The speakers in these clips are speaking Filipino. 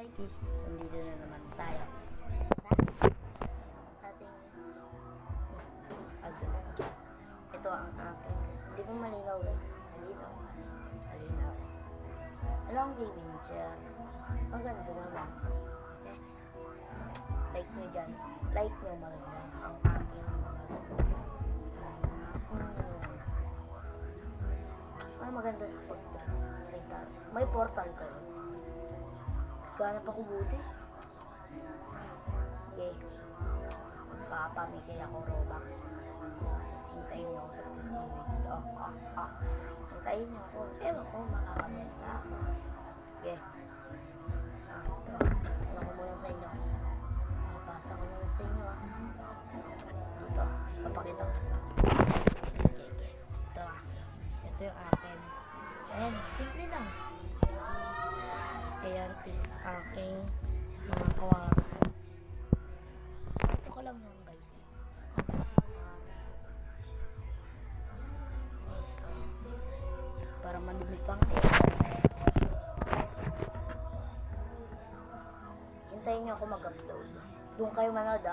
Hi guys, nandito na naman tayo sa ating agad. Ito ang aking, hindi ko malinaw eh. Malinaw. Alam ang gaming dyan. Maganda naman. Okay. Like nyo dyan. Like nyo maganda. Ang aking maganda pag-traitar. May portal kayo. Ganap ako buti. Okay. Papamigay ako Robux. Hintayin niyo ako sa gusto nito. Hintayin niyo ako. Ewan ko, makakamenta ako. Okay. Ito. Ano ko muna sa inyo. Pasa ko muna sa inyo Dito. Papakita ko sa inyo. Okay. Ito Ito yung akin. Ayan. Simple lang. Ayan is aking mga kawaran. Ito ko lang yan guys. Para madumi pang hintayin nyo ako mag-upload. Doon kayo manood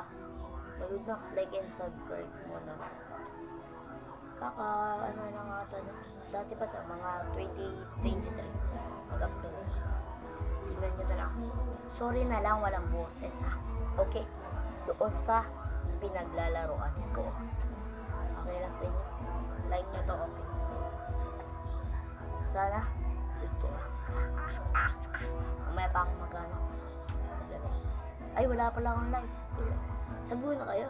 manood na. Like and subscribe muna. Ano na nga ito dati pa ito, mga 2023 mag-upload. Tingnan nyo na lang. Sorry na lang, walang boses Okay? Doon sa pinaglalaroan ko. Okay lang sa inyo. Like nyo to, okay? Sana, good kayo. Mamaya pa akong magano. Ay, wala pala akong live. Sabuhin na kayo.